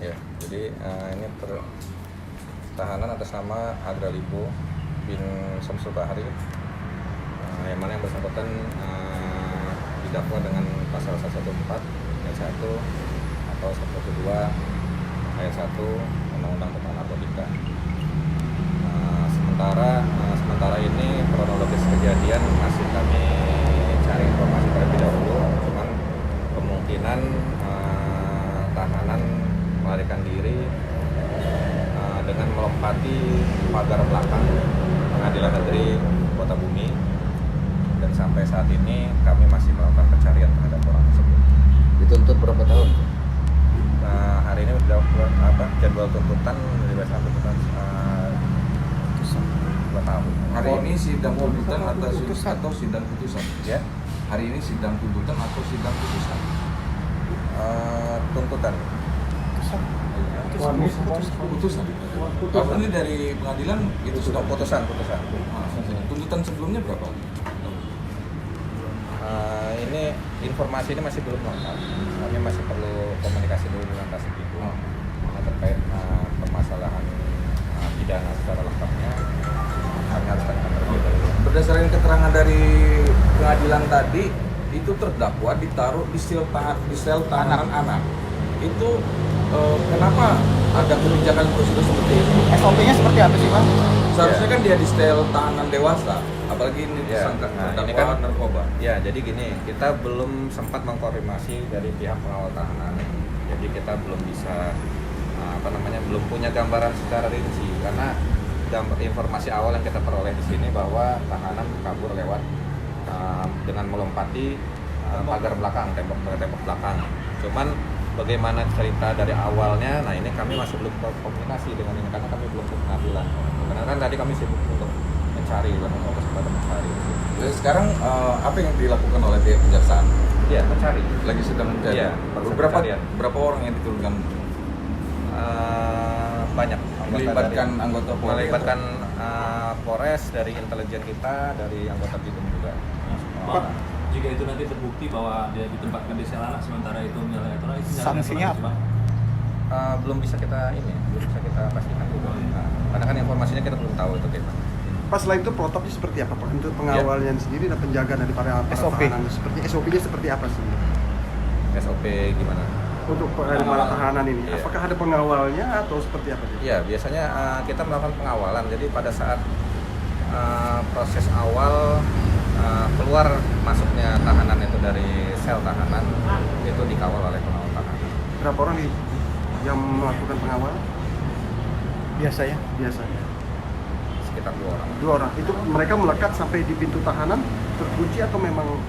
Ya, jadi ini tahanan atas nama Agralipo bin Samsul Bahari, yang mana yang bersangkutan didakwa dengan pasal 114 ayat 1 atau 112 ayat 1 Undang-Undang tentang Narkotika. Sementara ini kronologis kejadian masih kami cari informasi terlebih dahulu, cuman kemungkinan tahanan melarikan diri dengan melompati pagar belakang Pengadilan Negeri Kota Bumi, dan sampai saat ini kami masih melakukan pencarian terhadap orang tersebut. Dituntut berapa tahun? Hari ini jadwal tuntutan diberikan tuntutan 2 tahun. Hari ini sidang tuntutan atau sidang putusan? Ya, Hari ini sidang tuntutan atau sidang putusan? tuntutan. Putusan. Kalau ini dari pengadilan itu sudah Putusan. tuntutan sebelumnya berapa? Ini informasi ini masih belum lengkap. Kami masih perlu komunikasi dulu dengan Tasik itu terkait permasalahan pidana secara lengkapnya. Kami harus tanyakan terlebih dahulu. Berdasarkan keterangan dari pengadilan tadi, itu terdakwa ditaruh di sel tahanan anak. Itu kenapa ada kebijakan prosedur seperti itu? SOP-nya seperti apa sih, Pak? Seharusnya kan dia di sel tahanan dewasa, apalagi ini tersangka ini terdakwa kan narkoba. Ya, jadi gini, kita belum sempat mengkonfirmasi dari pihak pengawal tahanan. Jadi kita belum bisa belum punya gambaran secara rinci, karena informasi awal yang kita peroleh di sini bahwa tahanan kabur lewat dengan melompati pagar belakang, tembok belakang. Cuman bagaimana cerita dari awalnya, nah ini kami masih belum komunikasi dengan ini karena kami belum ke pengadilan. Karena kan tadi kami sibuk untuk mencari, fokus pada mencari. Jadi sekarang apa yang dilakukan oleh pihak kejaksaan? Iya, mencari. Lagi sedang mencari. Iya, proses berapa pencarian. berapa orang yang diturunkan? Banyak Melibatkan anggota Polri? melibatkan Polres, dari intelijen kita, dari anggota Bidum juga. Pak, jika itu nanti terbukti bahwa dia ditempatkan di sel anak sementara itu menyalahi aturan, itu Sanksinya apa? Belum bisa kita pastikan juga. Karena kan informasinya kita belum tahu itu gimana. Pas selain itu protokolnya seperti apa Pak? Untuk pengawalnya sendiri dan penjagaan dari para SOP. tahanan, seperti SOP-nya seperti apa sih? SOP gimana? Untuk para tahanan ini, Iya. apakah ada pengawalnya atau seperti apa sih? Iya, biasanya kita melakukan pengawalan. Jadi pada saat proses awal keluar masuknya tahanan itu dari sel tahanan, itu dikawal oleh pengawal tahanan. Berapa orang yang melakukan pengawalan? Biasanya. Biasanya Sekitar 2 orang. 2 orang. Itu mereka melekat sampai di pintu tahanan terkunci atau memang